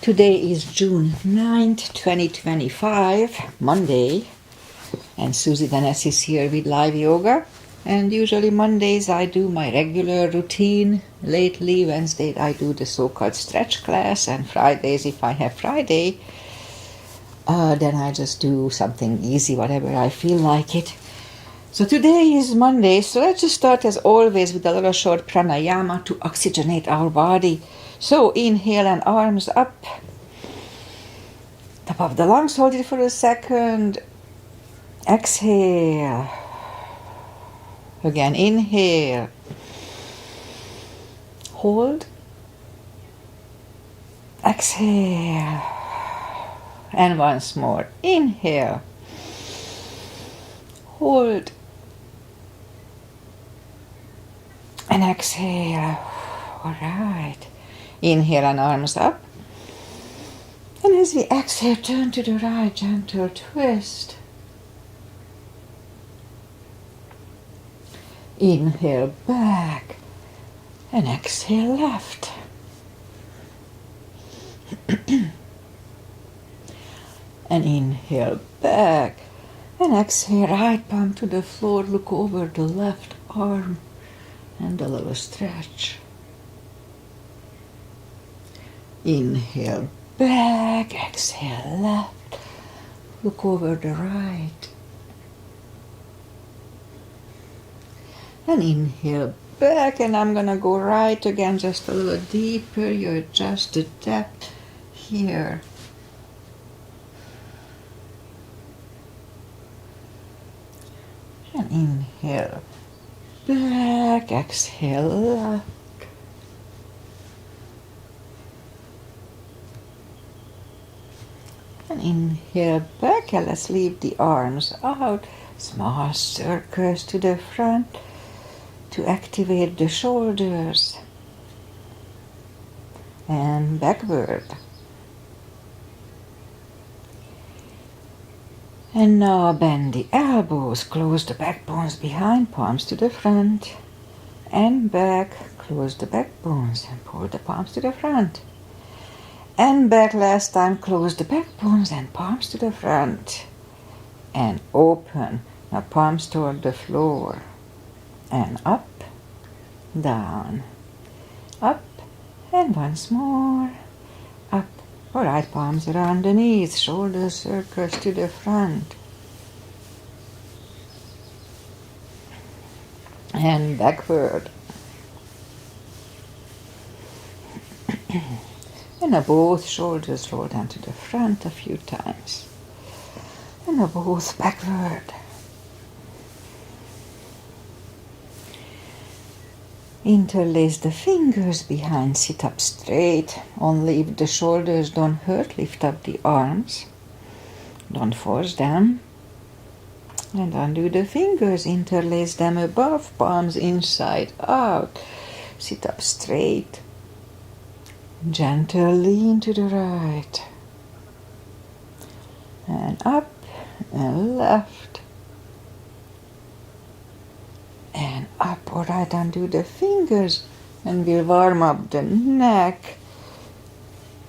Today is June 9th, 2025, Monday, and Susie Dennis is here with live yoga. And usually Mondays I do my regular routine. Lately, Wednesday I do the so-called stretch class, and Fridays, if I have Friday, then I just do something easy, whatever I feel like it. So today is Monday, so let's just start as always with a little short pranayama to oxygenate our body. So inhale and arms up, top of the lungs, hold it for a second, exhale, again inhale, hold, exhale, and once more, inhale, hold, and exhale. All right. Inhale and arms up. And as we exhale, turn to the right, gentle twist. Inhale back and exhale left. And inhale back and exhale, right palm to the floor, look over the left arm and a little stretch. Inhale back, exhale left, look over the right. And inhale back, and I'm gonna go right again, just a little deeper. You adjust the depth here. And inhale back, exhale left. And inhale back, and let's leave the arms out. Small circles to the front to activate the shoulders. And backward. And now bend the elbows, close the backbones behind, palms to the front. And back, close the backbones and pull the palms to the front. And back last time, close the backbones and palms to the front. And open, now palms toward the floor. And up, down, up, and once more, up. All right, palms around the knees, shoulder circles to the front. And backward. And now both shoulders roll down to the front a few times. And now both backward. Interlace the fingers behind, sit up straight. Only if the shoulders don't hurt, lift up the arms. Don't force them. And undo the fingers, interlace them above, palms inside out. Sit up straight. Gentle lean to the right. And up and left. And up. All right, undo the fingers and we'll warm up the neck.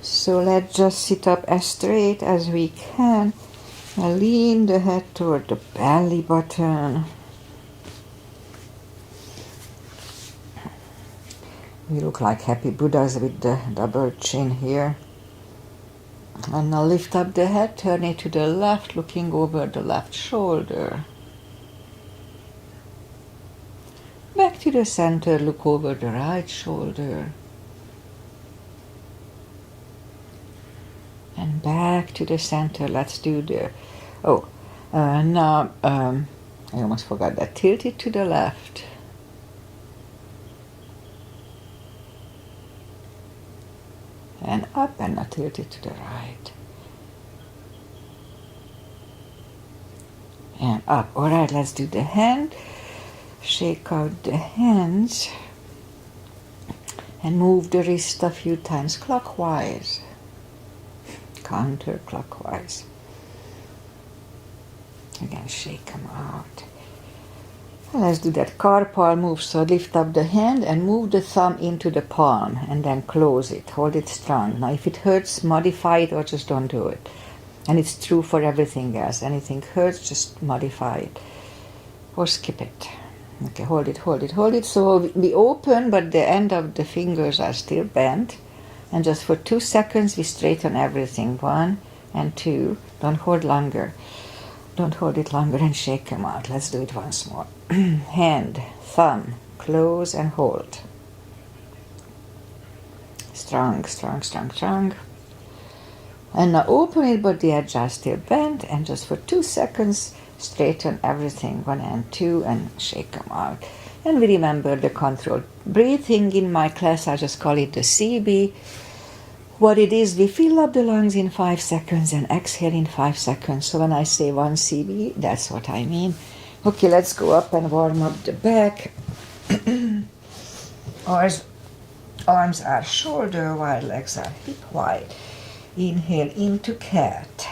So let's just sit up as straight as we can and lean the head toward the belly button. We look like happy Buddhas with the double chin here. And now lift up the head, turn it to the left, looking over the left shoulder. Back to the center, look over the right shoulder. And back to the center, let's do the, I almost forgot that, tilt it to the left. And up, and now tilt it to the right. And up. All right, let's do the hand. Shake out the hands. And move the wrist a few times clockwise. Counterclockwise. Again, shake them out. Let's do that carpal move. So lift up the hand and move the thumb into the palm and then close it. Hold it strong. Now if it hurts, modify it or just don't do it. And it's true for everything else. Anything hurts, just modify it. Or skip it. Okay, hold it, hold it, hold it. So we open, but the end of the fingers are still bent. And just for 2 seconds, we straighten everything. 1 and 2. Don't hold longer. Don't hold it longer and shake them out. Let's do it once more. Hand, thumb, close and hold. Strong, strong, strong, strong. And now open it, but the edges are still bent. And just for 2 seconds, straighten everything. 1 and 2 and shake them out. And we remember the controlled breathing. In my class, I just call it the CB. What it is, we fill up the lungs in 5 seconds and exhale in 5 seconds. So when I say 1 CB, that's what I mean. Okay, let's go up and warm up the back. Arms are shoulder wide, legs are hip wide. Inhale into cat.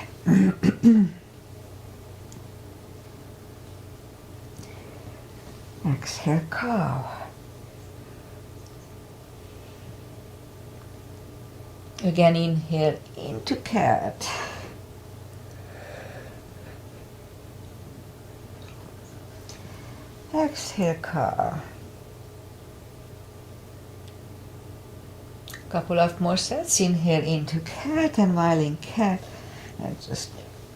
Exhale, cow. Again, inhale into cat. Exhale, cow. Couple of more sets. Inhale into cat, and while in cat, and just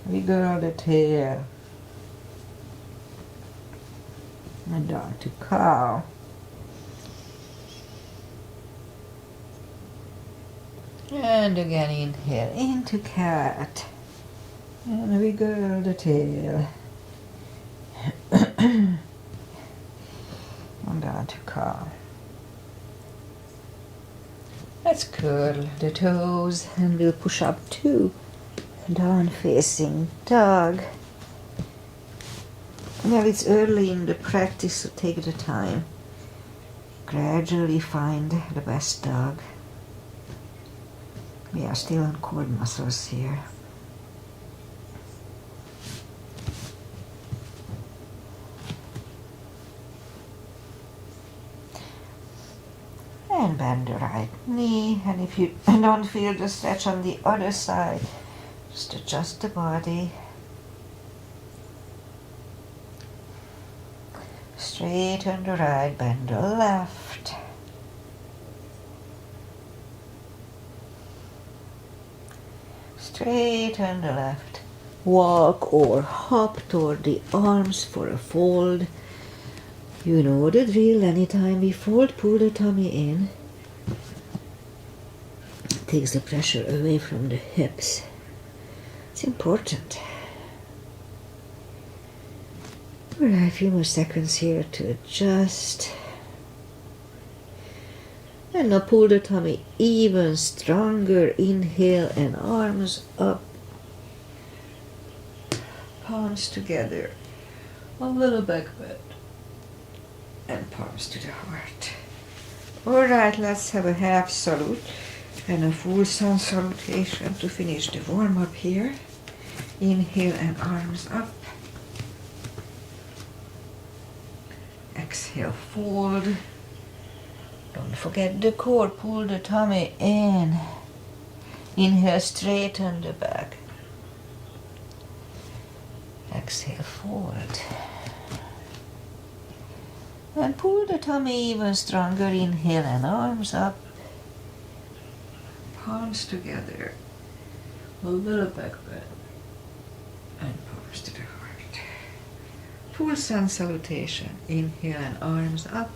wiggle the tail. And down to cow. And again, inhale into cat. And wiggle the tail. And down to cow. Let's curl the toes and we'll push up 2. Down facing dog. Well, it's early in the practice, so take the time. Gradually find the best dog. We are still on core muscles here. And bend the right knee, and if you don't feel the stretch on the other side, just adjust the body. Straighten the right, bend the left. Straighten the left. Walk or hop toward the arms for a fold. You know the drill. Anytime we fold, pull the tummy in. Takes the pressure away from the hips. It's important. Alright, a few more seconds here to adjust. And now pull the tummy even stronger. Inhale and arms up. Palms together. A little back bend. And palms to the heart. Alright, let's have a half salute and a full sun salutation to finish the warm up here. Inhale and arms up. Exhale, fold. Don't forget the core, pull the tummy in. Inhale, straighten the back. Exhale, fold. And pull the tummy even stronger. Inhale and arms up. Palms together. A little back bend. And palms to the heart. Full sun salutation. Inhale and arms up.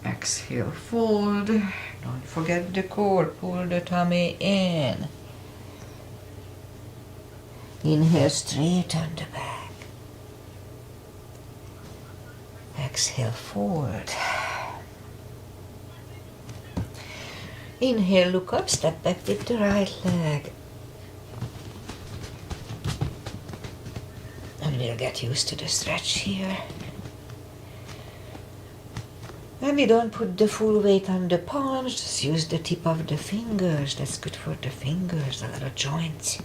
Exhale, fold. Don't forget the core. Pull the tummy in. Inhale, straighten the back. Exhale, forward. Inhale, look up, step back with the right leg. And we'll get used to the stretch here. And we don't put the full weight on the palms, just use the tip of the fingers. That's good for the fingers, a lot of joints.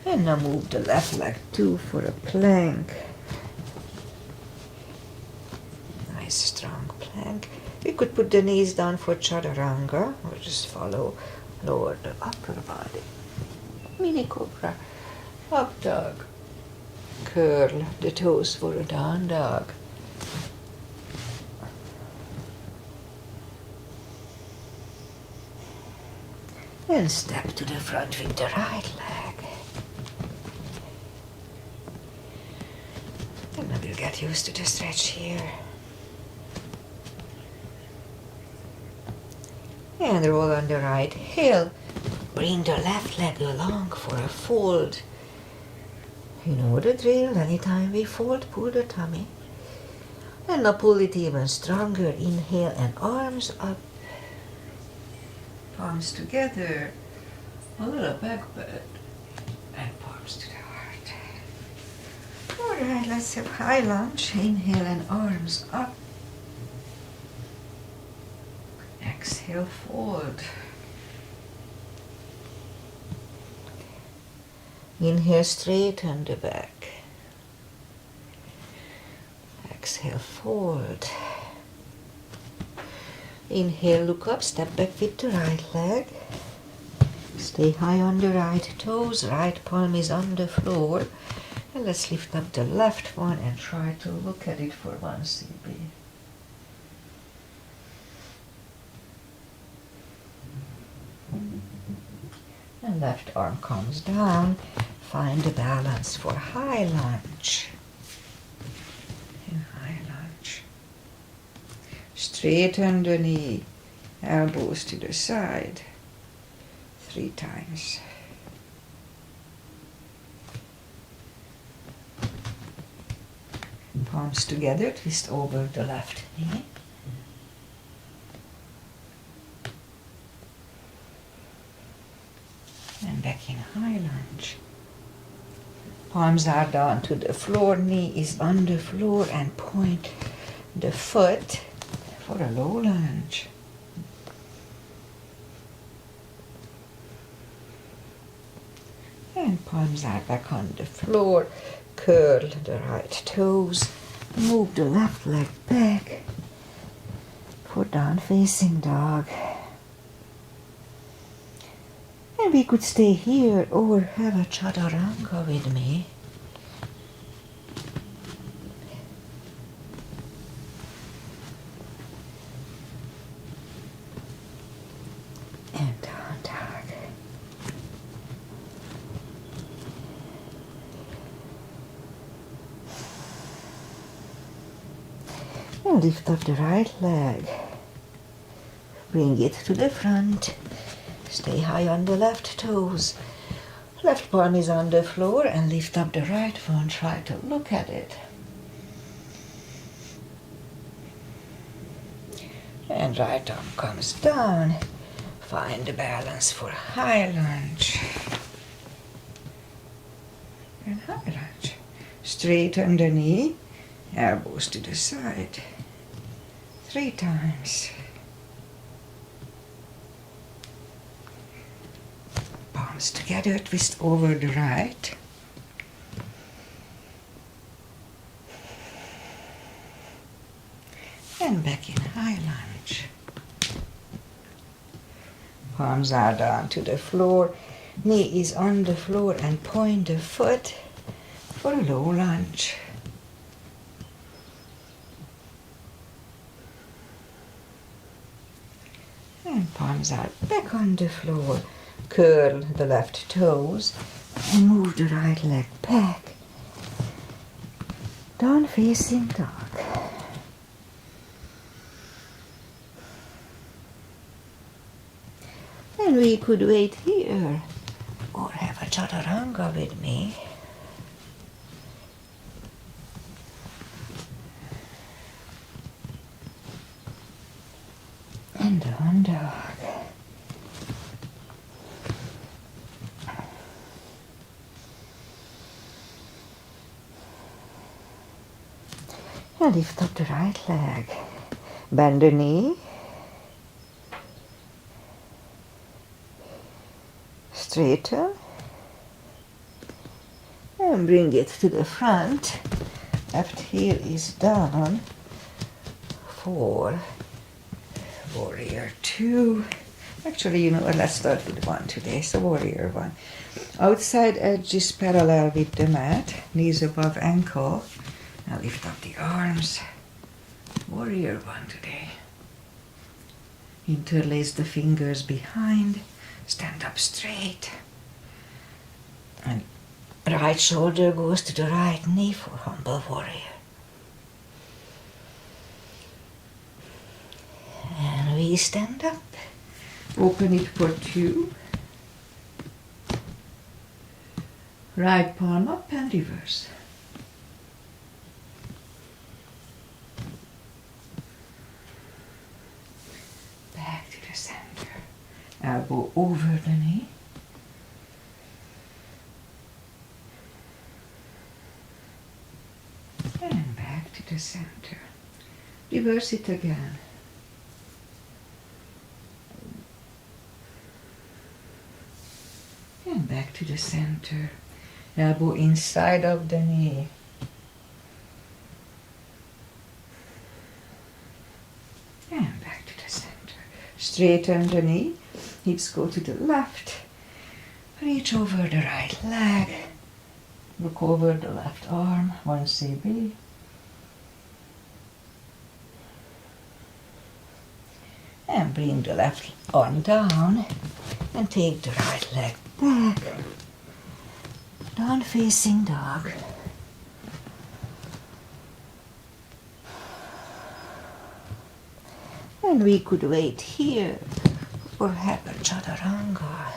And now move the left leg too for a plank. Nice strong plank. We could put the knees down for chaturanga or just follow, lower the upper body. Mini cobra, up dog. Curl the toes for a down dog. And step to the front with the right leg. And then we'll get used to the stretch here. And roll on the right heel. Bring the left leg along for a fold. You know the drill. Anytime we fold, pull the tummy. And now pull it even stronger. Inhale and arms up. Palms together. A little back bend. And palms to the heart. Alright, let's have high lunge. Inhale and arms up. Exhale, fold. Inhale, straighten the back. Exhale, fold. Inhale, look up, step back with the right leg. Stay high on the right toes, right palm is on the floor. And let's lift up the left one and try to look at it for 1 CB. And left arm comes down. Find the balance for high lunge. In high lunge. Straighten the knee. Elbows to the side. 3 times. Palms together. Twist over the left knee. And back in high lunge. Palms are down to the floor, knee is on the floor, and point the foot for a low lunge. And palms are back on the floor. Curl the right toes. Move the left leg back for down facing dog. And we could stay here or have a chaturanga with me. And down dog. And lift up the right leg. Bring it to the front. Stay high on the left toes. Left palm is on the floor and lift up the right one. Try to look at it. And right arm comes down. Find the balance for high lunge. And high lunge. Straighten the knee. Elbows to the side. 3 times. Palms together, twist over the right. And back in high lunge. Palms are down to the floor. Knee is on the floor and point the foot for a low lunge. And palms are back on the floor. Curl the left toes and move the right leg back. Down facing dog. And we could wait here or have a chaturanga with me. And down dog. And lift up the right leg. Bend the knee. Straighten. And bring it to the front. Left heel is down for warrior 2. Actually, you know what, let's start with 1 today. So warrior 1. Outside edge is parallel with the mat, knees above ankle. Now lift up the arms. Warrior 1 today. Interlace the fingers behind. Stand up straight. And right shoulder goes to the right knee for humble warrior. And we stand up. Open it for 2. Right palm up and reverse. Back to the center. Elbow over the knee. And back to the center. Reverse it again. And back to the center. Elbow inside of the knee. And back to the center. Straighten the knee. Hips go to the left. Reach over the right leg. Look over the left arm. 1 CB. And bring the left arm down. And take the right leg back. Down facing dog. And we could wait here or have a chaturanga.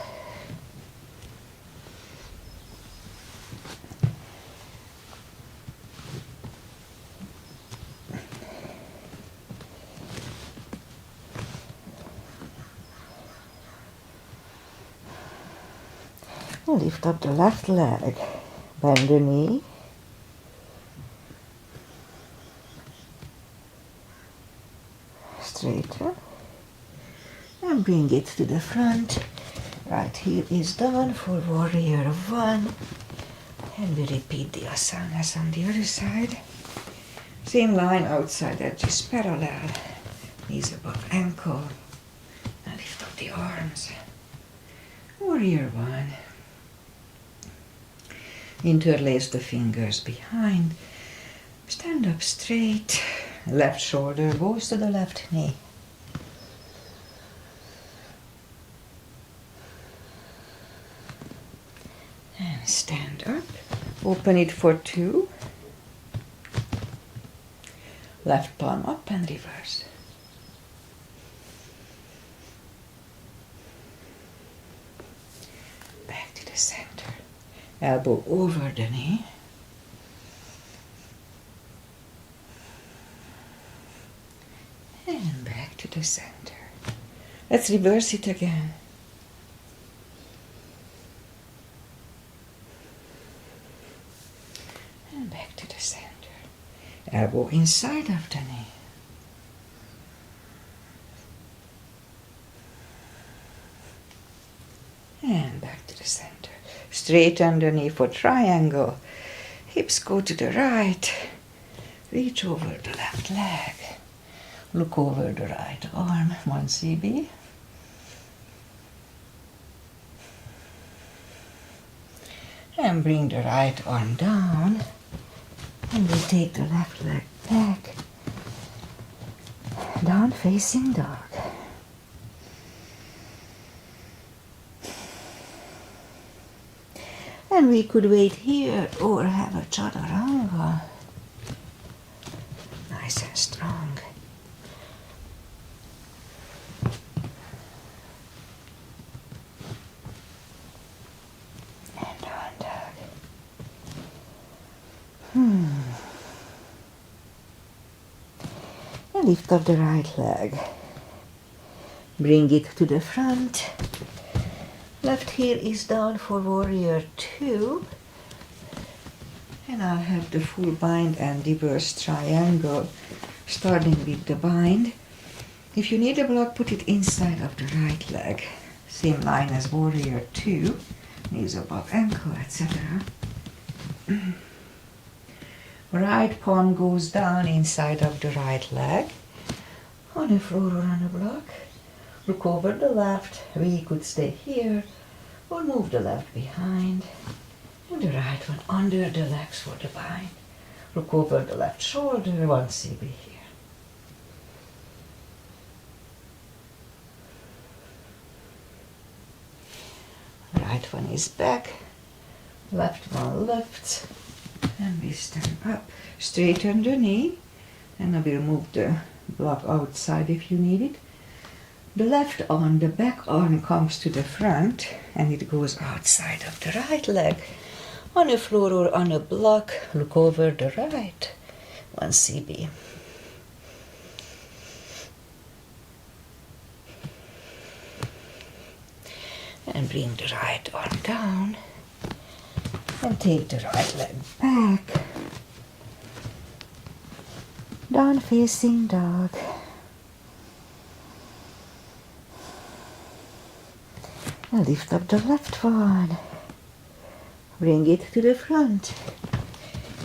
Lift up the left leg, bend the knee. Straighten. And bring it to the front. Right heel is down for warrior 1. And we repeat the asanas on the other side. Same line, outside edge is parallel. Knees above ankle. And lift up the arms. Warrior 1. Interlace the fingers behind. Stand up straight. Left shoulder goes to the left knee. And stand up. Open it for 2. Left palm up and reverse. Back to the center. Elbow over the knee. And back to the center. Let's reverse it again. And back to the center. Elbow inside of the knee. And back to the center. Straighten the knee for triangle. Hips go to the right. Reach over the left leg. Look over the right arm. 1 CB. And bring the right arm down. And we take the left leg back. Down facing dog. And we could wait here or have a chaturanga. Nice and strong. And down dog. And lift up the right leg. Bring it to the front. Left heel is down for warrior 2. And I'll have the full bind and reverse triangle, starting with the bind. If you need a block, put it inside of the right leg. Same line as warrior 2. Knees above ankle, etc. Right palm goes down inside of the right leg, on the floor or on the block. Look over the left, we could stay here, or move the left behind, and the right one under the legs for the bind. Look over the left shoulder, 1 CB here. Right one is back, left one lifts, and we stand up. Straighten the knee, and I will move the block outside if you need it. The left arm, the back arm comes to the front, and it goes outside of the right leg. On the floor or on a block, look over the right, 1 CB. And bring the right arm down, and take the right leg back. Down facing dog. And lift up the left one. Bring it to the front.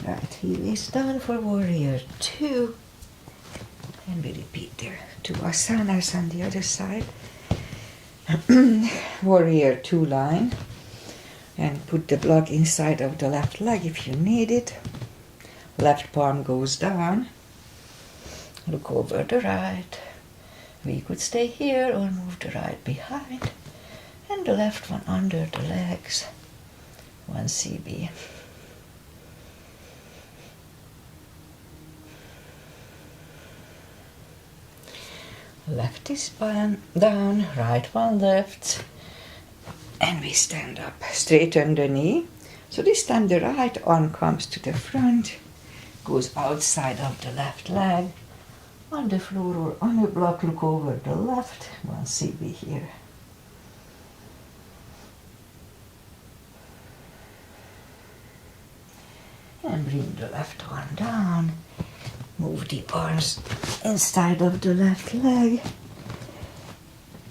Right heel is down for warrior 2. And we repeat there 2 asanas on the other side. Warrior 2 line. And put the block inside of the left leg if you need it. Left palm goes down. Look over the right. We could stay here or move the right behind. And the left one under the legs. 1 CB. Left is down, right one lifts. And we stand up. Straighten the knee. So this time the right arm comes to the front. Goes outside of the left leg. On the floor or on the block, look over the left. 1 CB here. And bring the left arm down. Move the arms inside of the left leg.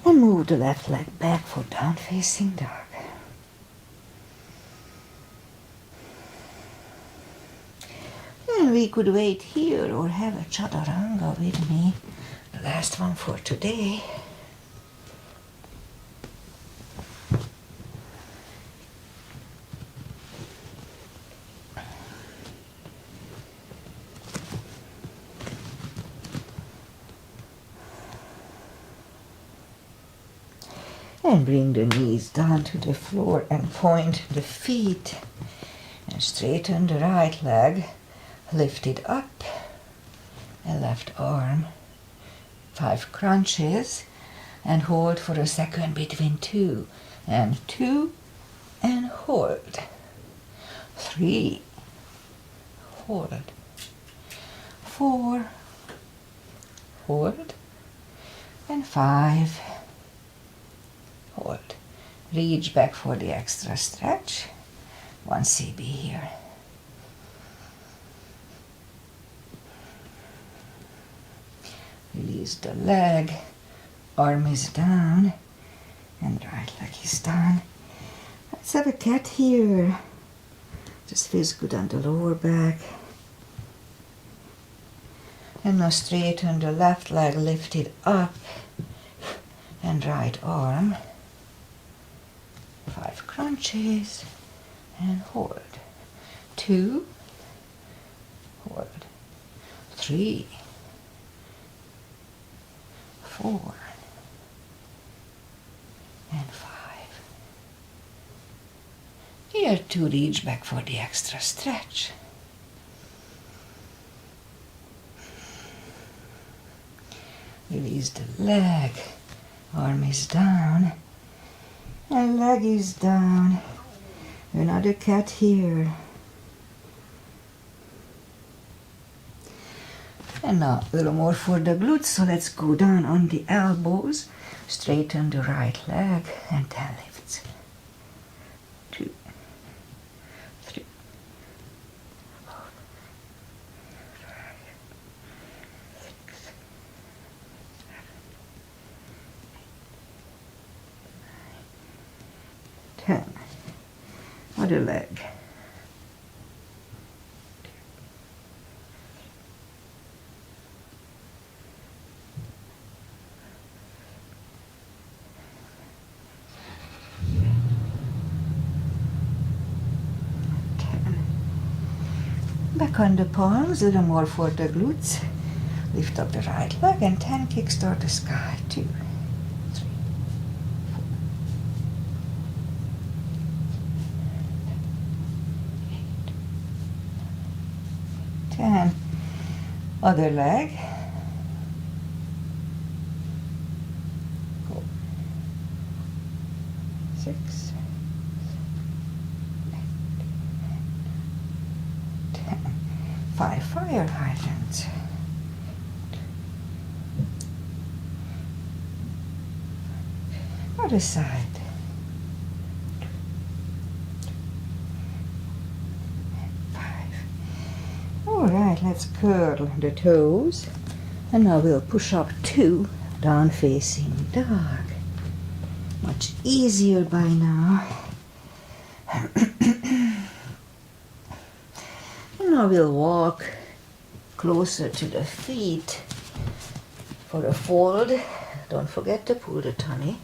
And move the left leg back for down facing dog. And we could wait here or have a chaturanga with me. The last one for today. And bring the knees down to the floor and point the feet. And straighten the right leg. Lift it up. And left arm. 5 crunches. And hold for a second between 2. And 2. And hold. 3. Hold. 4. Hold. And 5. Hold. Reach back for the extra stretch. 1 CB here. Release the leg. Arm is down. And right leg is down. Let's have a cat here. Just feels good on the lower back. And now straighten the left leg, lift it up. And right arm. 5 crunches. And hold. 2. Hold. 3. 4. And 5. Here to reach back for the extra stretch. Release the leg. Arm is down. And leg is down. Another cat here. And now a little more for the glutes, so let's go down on the elbows. Straighten the right leg and 10 lifts. 2, 3, 4, 5, 6, 7, 8, 9, 10. Other leg. back on the palms, a little more for the glutes. Lift up the right leg and 10 kickstart the sky. 2, 3, 4, 8, 10. Other leg. Go. 6, 10. 5 fire hydrants. Other side. Alright, let's curl the toes. And now we'll push up 2, down facing dog. Much easier by now. And now we'll walk closer to the feet for a fold. Don't forget to pull the tummy.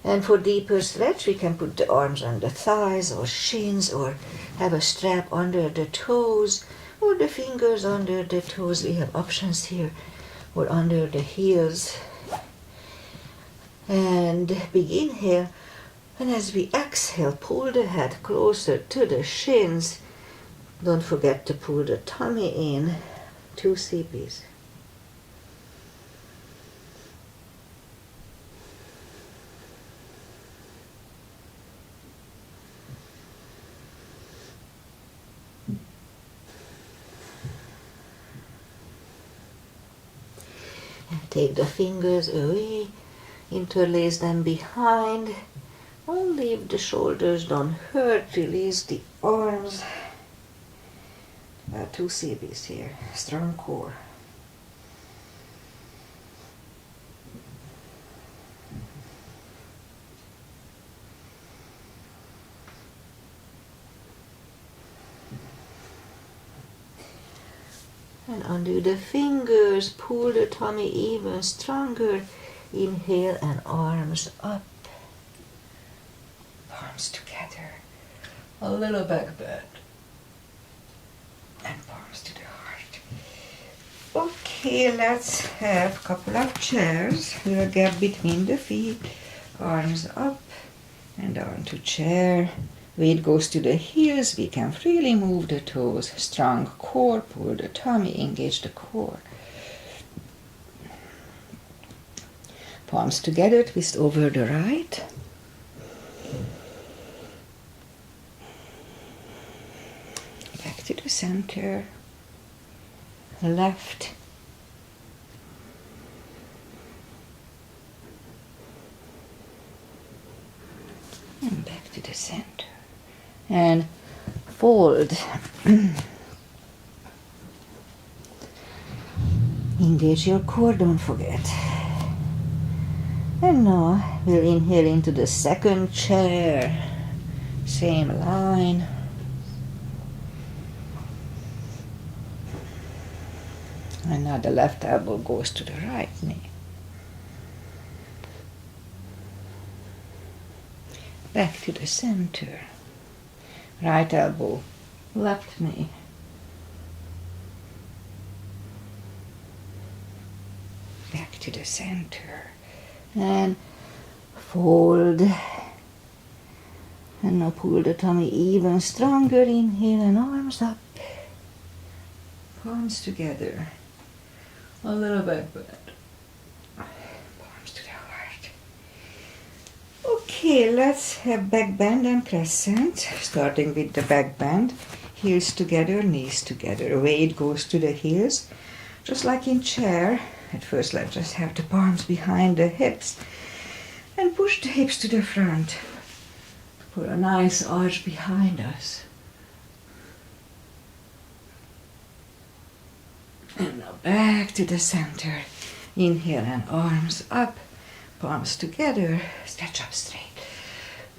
And for deeper stretch, we can put the arms on the thighs or shins, or have a strap under the toes, or the fingers under the toes. We have options here, or under the heels. And begin here, and as we exhale, pull the head closer to the shins. Don't forget to pull the tummy in. 2 CPs. Take the fingers away, interlace them behind. Only if the shoulders don't hurt, release the arms. 2 CBs here, strong core. And undo the fingers, pull the tummy even stronger. Inhale and arms up. Palms together. A little back bend. And palms to the heart. Okay, let's have a couple of chairs with a gap between the feet. Arms up and down to chair. Weight goes to the heels. We can freely move the toes. Strong core. Pull the tummy. Engage the core. Palms together. Twist over the right. Back to the center. Left. And back to the center. And fold. Engage your core, don't forget. And now we'll inhale into the second chair. Same line. And now the left elbow goes to the right knee. Back to the center. Right elbow, left knee. Back to the center. And fold. And now pull the tummy even stronger. Inhale and arms up. Palms together. A little back bend. Palms to the heart. Okay, let's have back bend and crescent. Starting with the back bend. Heels together, knees together. Weight goes to the heels. Just like in chair. At first, let's just have the palms behind the hips. And push the hips to the front. Put a nice arch behind us. And now back to the center. Inhale and arms up. Palms together. Stretch up straight.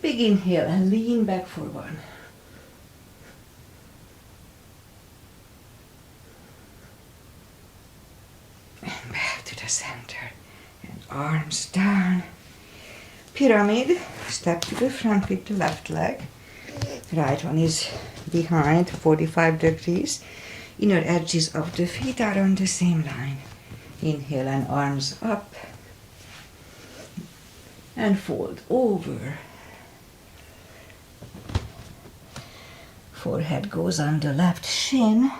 Big inhale and lean back for 1. And back to the center. And arms down. Pyramid. Step to the front with the left leg. Right one is behind, 45 degrees. Inner edges of the feet are on the same line. Inhale and arms up. And fold over. Forehead goes on the left shin.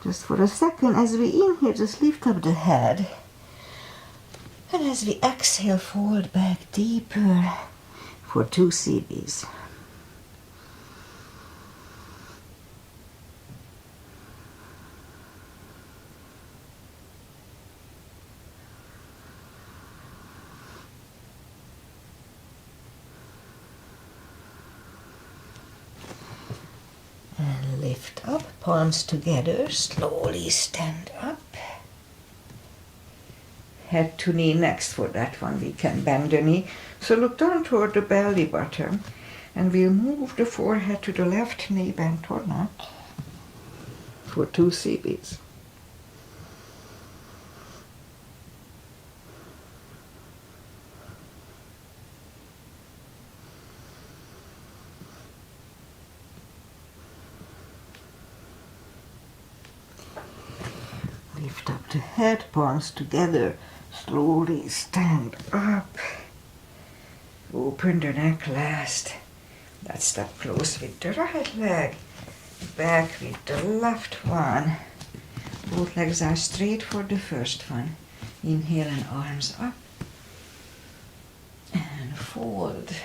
Just for a second, as we inhale, just lift up the head. And as we exhale, fold back deeper for 2 CBs. And lift up, palms together, slowly stand up. Head to knee next. For that one we can bend the knee. So look down toward the belly button. And we'll move the forehead to the left knee, bent or not, for 2 CBs. Lift up the head, palms together, slowly stand up. Open the neck last. Let's step close with the right leg, back with the left one. Both legs are straight for the first one. Inhale and arms up. And fold.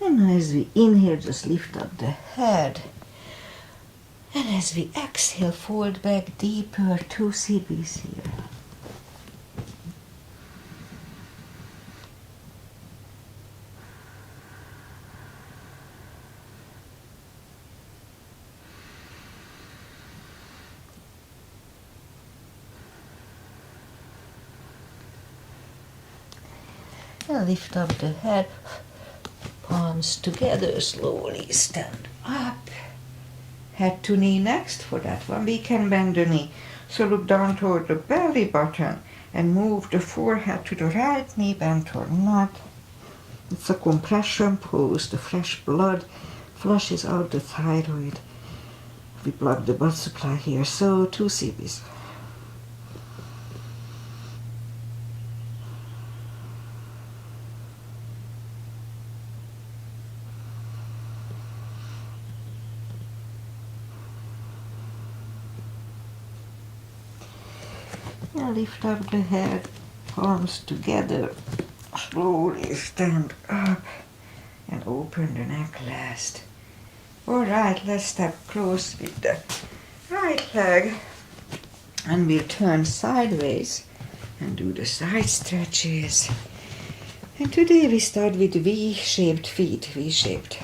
And as we inhale, just lift up the head. And as we exhale, fold back deeper, 2 CBs here. And lift up the head. Palms together, slowly stand up. Head to knee next. For that one we can bend the knee. So look down toward the belly button and move the forehead to the right knee, bent or not. It's a compression pose. The fresh blood flushes out the thyroid. We block the blood supply here. So 2 CBs. And lift up the head, palms together, slowly stand up and open the neck last. Alright, let's step close with the right leg and we'll turn sideways and do the side stretches. And today we start with V-shaped feet, V-shaped.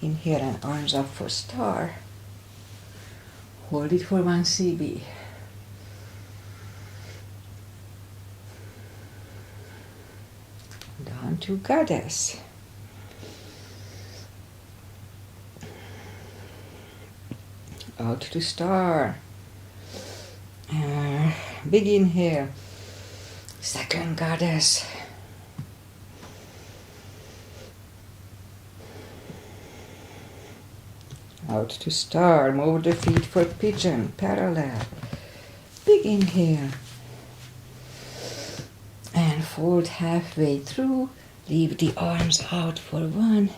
Inhale and arms up for star. Hold it for 1 CB. Down to goddess. Out to star. Big inhale. Second goddess. Out to star. Move the feet for pigeon, parallel. Big inhale. And fold halfway through. Leave the arms out for 1.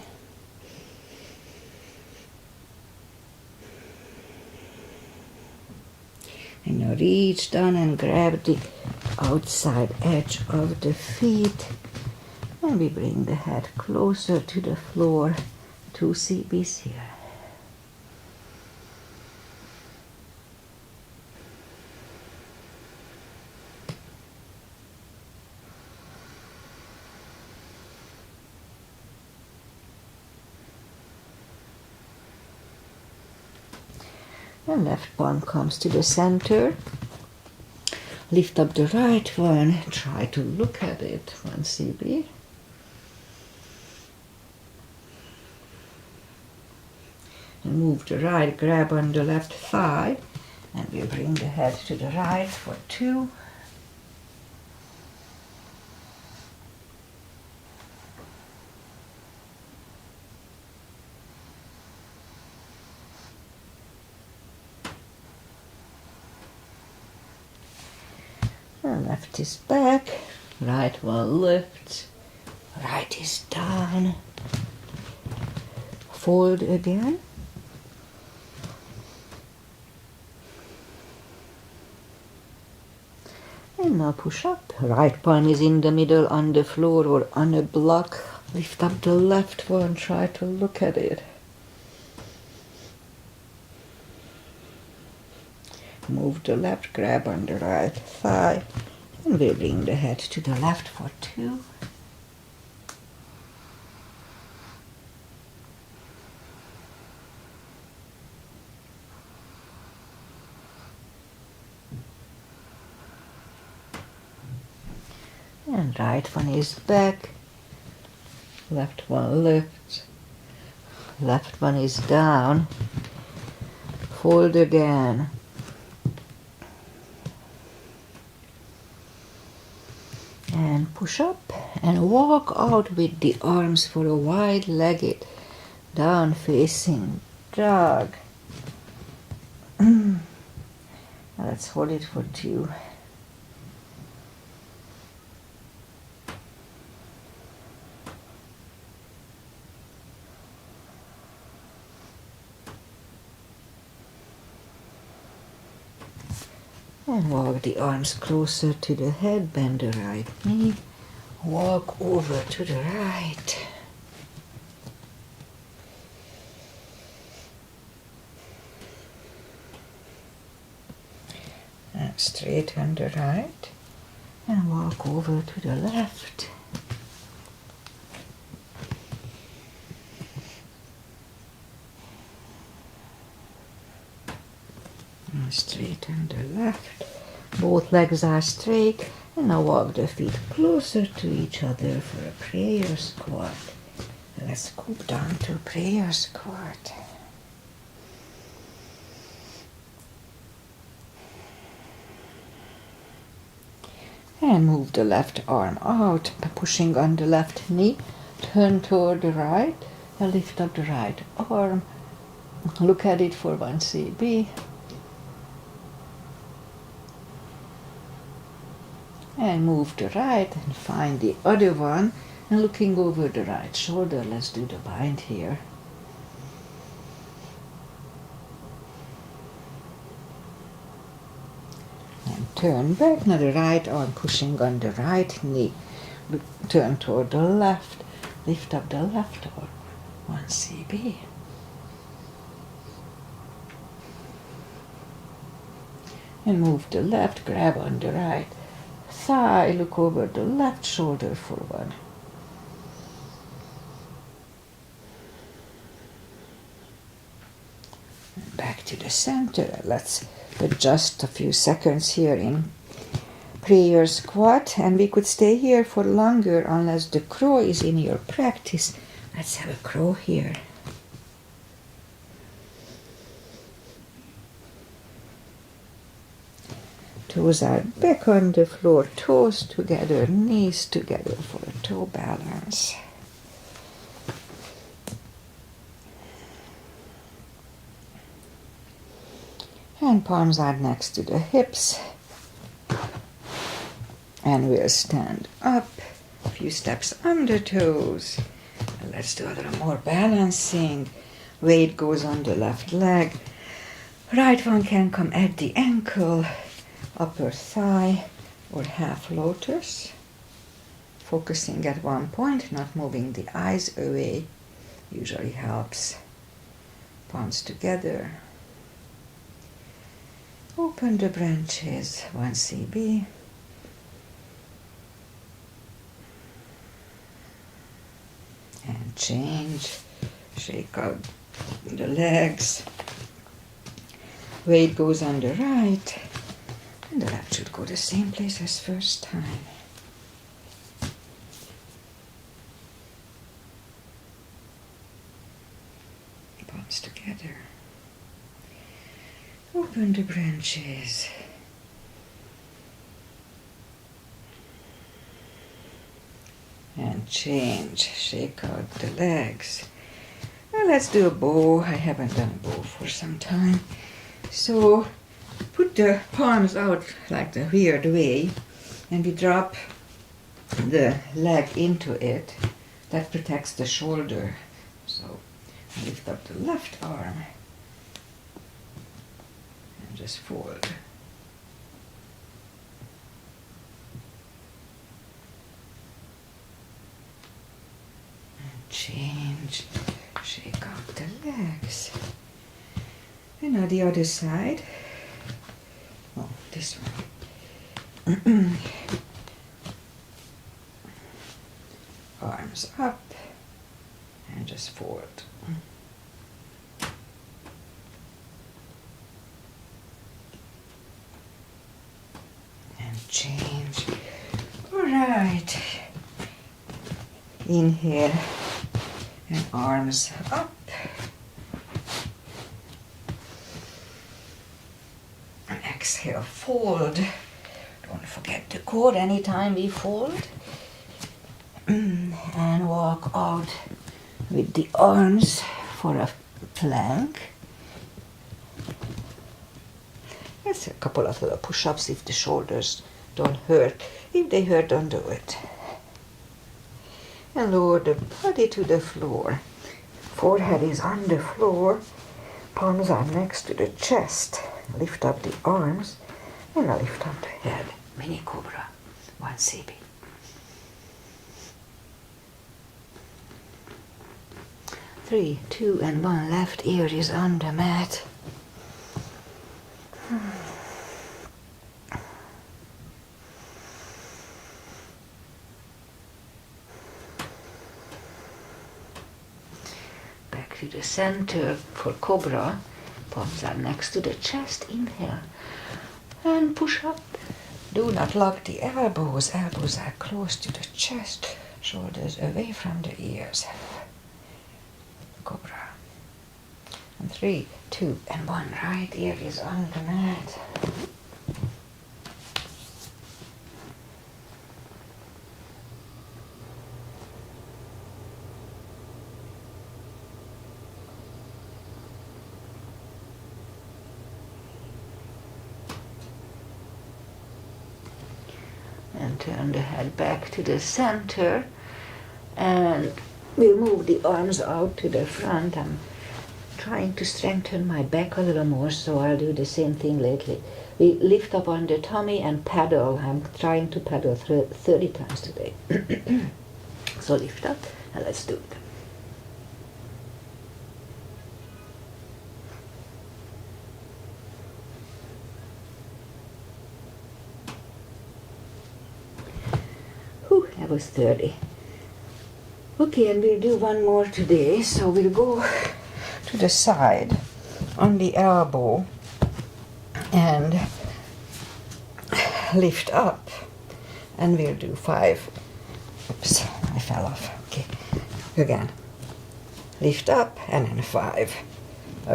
And now reach down and grab the outside edge of the feet. And we bring the head closer to the floor. 2 CBs here. And left palm comes to the center. Lift up the right one. Try to look at it. 1 CB. And move the right, grab on the left thigh. And we bring the head to the right for 2. Left is back, right one lifts, right is down. Fold again. And now push up. Right palm is in the middle on the floor or on a block. Lift up the left one, try to look at it. Move the left, grab on the right thigh, and we'll bring the head to the left for 2. And right one is back, left one lifts, left one is down, fold again. And push up and walk out with the arms for a wide-legged down facing dog. Let's hold it for 2. And walk the arms closer to the head, bend the right knee, walk over to the right. And straighten the right and walk over to the left. And straighten the left. Both legs are straight, and now walk the feet closer to each other for a prayer squat. Let's scoop down to prayer squat. And move the left arm out, pushing on the left knee. Turn toward the right and lift up the right arm. Look at it for 1 CB. And move the right and find the other one. And looking over the right shoulder, let's do the bind here. And turn back, now the right arm pushing on the right knee. Turn toward the left, lift up the left arm, 1 CB. And move the left, grab on the right thigh, look over the left shoulder for 1. Back to the center. Let's adjust a few seconds here in prayer squat, and we could stay here for longer unless the crow is in your practice. Let's have a crow here. Toes are back on the floor, toes together, knees together for a toe balance. And palms are next to the hips. And we'll stand up, a few steps on the toes. And let's do a little more balancing. Weight goes on the left leg. Right one can come at the ankle, upper thigh, or half lotus. Focusing at one point, not moving the eyes away, usually helps. Palms together. Open the branches, 1 CB. And change, shake out the legs. Weight goes on the right, and the left should go the same place as first time. Palms together. Open the branches. And change, shake out the legs. Now let's do a bow. I haven't done a bow for some time. So put the palms out like the weird way and we drop the leg into it. That protects the shoulder. So I lift up the left arm and just fold. And change, shake out the legs. And now the other side. Oh, this one. Arms up and just fold. And change. All right. Inhale and arms up. And exhale, fold. Don't forget the core anytime we fold. And walk out with the arms for a plank. That's a couple of little push-ups if the shoulders don't hurt. If they hurt, don't do it. And lower the body to the floor. Forehead is on the floor. Palms are next to the chest. Lift up the arms and lift up the head. Mini cobra, 1 CB. 3, 2, and 1. Left ear is on the mat. Back to the center for cobra. Palms are next to the chest. Inhale and push up. Do not lock the elbows. Elbows are close to the chest. Shoulders away from the ears. Cobra. And 3, 2, and 1. Right ear is on the mat. And turn the head back to the center. And we'll move the arms out to the front. I'm trying to strengthen my back a little more, so I'll do the same thing lately. We lift up on the tummy and paddle. I'm trying to paddle 30 times today. So lift up and let's do it. Whew, that was 30. Okay, and we'll do one more today. So we'll go to the side on the elbow and lift up, and we'll do 5. Oops, I fell off. Okay, again. Lift up and then 5.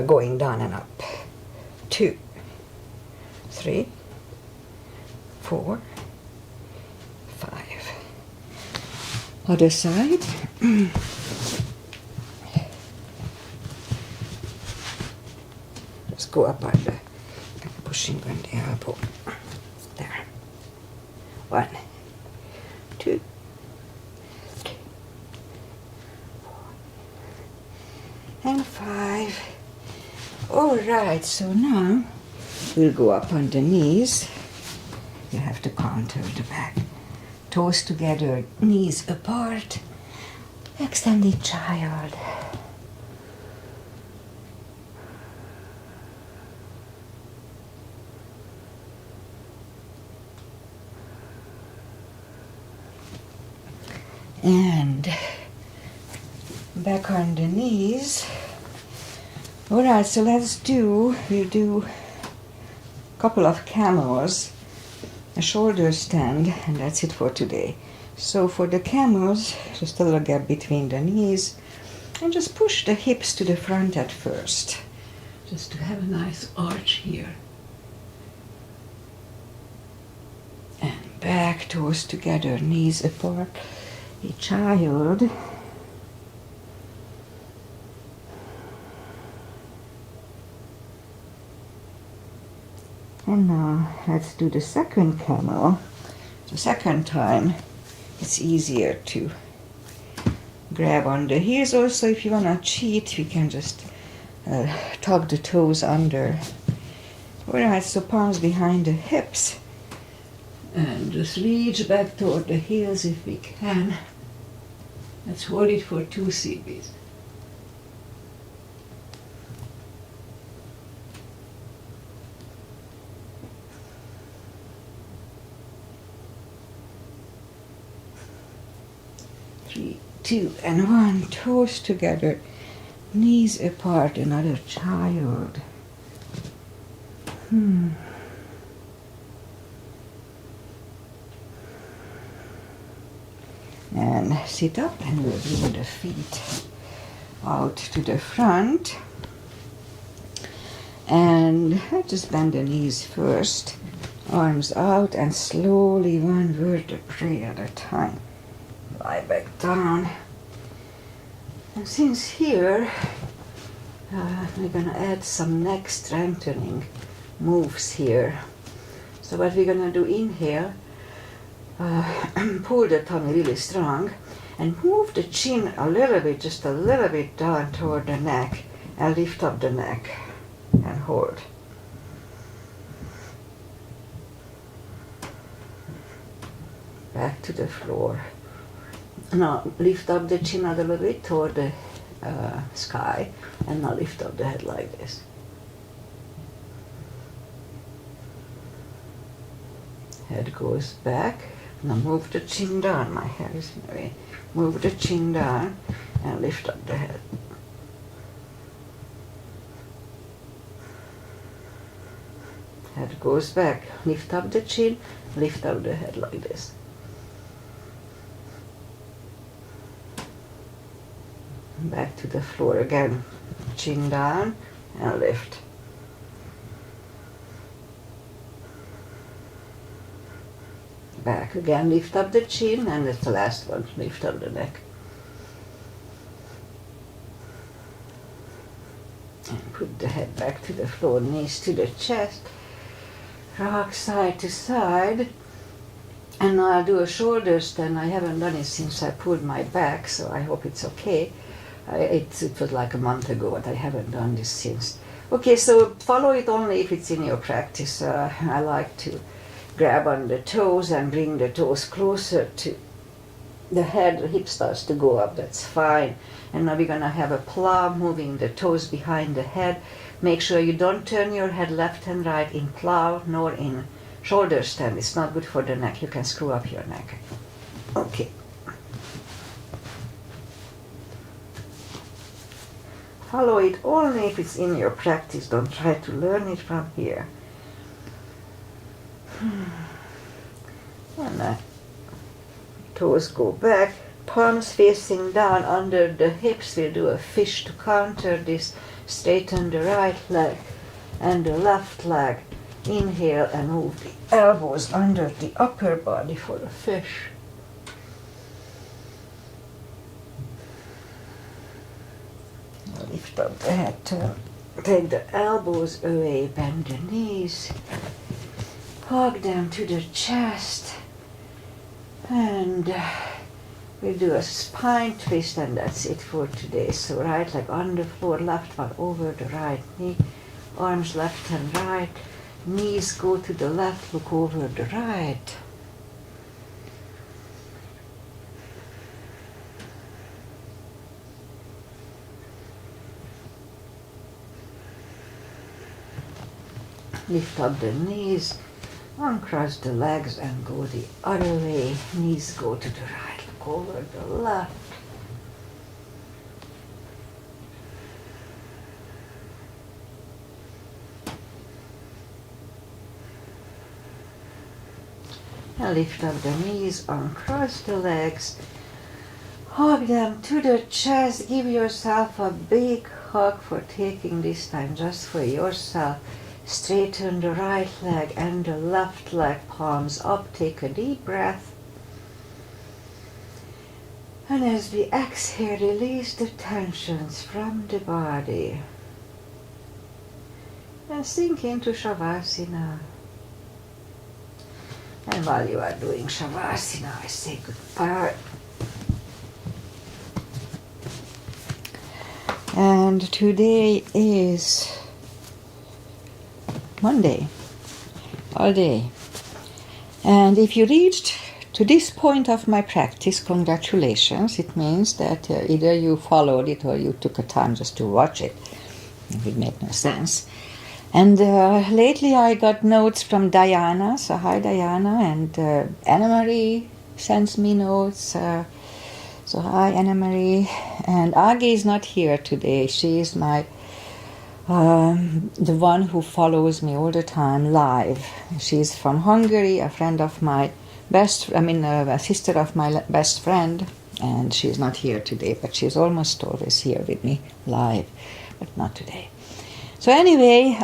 Going down and up. 2, 3, 4, 5. Other side. Just go up on the pushing on the elbow. There. 1, 2, 3, 4, and 5. All right, so now we'll go up on the knees. You have to counter the back. Toes together, knees apart. Extended child. And back on the knees. All right, so we'll do a couple of camels, a shoulder stand, and that's it for today. So for the camels, just a little gap between the knees, and just push the hips to the front at first, just to have a nice arch here. And back, toes together, knees apart. A child. And now let's do the second camel. The second time, it's easier to grab on the heels. Also, if you want to cheat, we can just tuck the toes under. Alright, so palms behind the hips. And just reach back toward the heels if we can. Let's hold it for 2 CBs. Three, 2, and 1. Toes together, knees apart, another child. And sit up, and we'll bring the feet out to the front. And just bend the knees first, arms out, and slowly one vertebrae at a time. Lie back down. And since here, we're going to add some neck strengthening moves here. So what we're going to do, inhale, pull the tummy really strong, and move the chin a little bit, just a little bit down toward the neck, and lift up the neck, and hold. Back to the floor. Now lift up the chin a little bit toward the sky, and now lift up the head like this. Head goes back. Now move the chin down. My hair is in the way. Move the chin down and lift up the head. Head goes back. Lift up the chin, lift up the head like this. Back to the floor again. Chin down and lift. Back again, lift up the chin, and that's the last one, lift up the neck. And put the head back to the floor, knees to the chest, rock side to side. And now I'll do a shoulder stand. I haven't done it since I pulled my back, so I hope it's okay. It was like a month ago, but I haven't done this since. Okay, so follow it only if it's in your practice. I like to grab on the toes and bring the toes closer to the head. The hip starts to go up, that's fine. And now we're going to have a plow, moving the toes behind the head. Make sure you don't turn your head left and right in plow nor in shoulder stand. It's not good for the neck. You can screw up your neck. Okay. Follow it only if it's in your practice. Don't try to learn it from here. And toes go back, palms facing down under the hips. We'll do a fish to counter this. Straighten the right leg and the left leg. Inhale and move the elbows under the upper body for a fish. Lift up the head, take the elbows away, bend the knees. Hug them to the chest, and we'll do a spine twist, and that's it for today. So right leg on the floor, left one over the right knee, arms left and right, knees go to the left, look over the right. Lift up the knees. Uncross the legs and go the other way. Knees go to the right, look over the left. And lift up the knees, uncross the legs. Hug them to the chest. Give yourself a big hug for taking this time just for yourself. Straighten the right leg and the left leg, palms up. Take a deep breath. And as we exhale, release the tensions from the body. And sink into Shavasana. And while you are doing Shavasana, I say goodbye. And today is Monday, all day. And if you reached to this point of my practice, congratulations. It means that either you followed it or you took a time just to watch it. It would make no sense. And lately I got notes from Diana, so hi Diana, and Anna Marie sends me notes. So hi Anna Marie. And Agi is not here today. She is my the one who follows me all the time live. She's from Hungary, a friend of my a sister of my best friend, and she's not here today, but she's almost always here with me live, but not today. So anyway,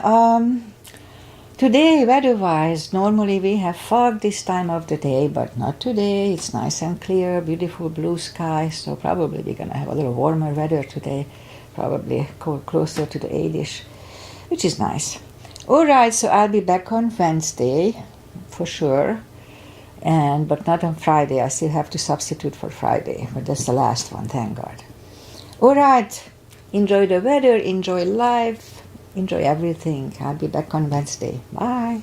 today weather-wise, normally we have fog this time of the day, but not today. It's nice and clear, beautiful blue sky, so probably we're going to have a little warmer weather today, probably closer to the 8-ish, which is nice. All right, so I'll be back on Wednesday, for sure, but not on Friday. I still have to substitute for Friday, but that's the last one, thank God. All right, enjoy the weather, enjoy life, enjoy everything. I'll be back on Wednesday. Bye.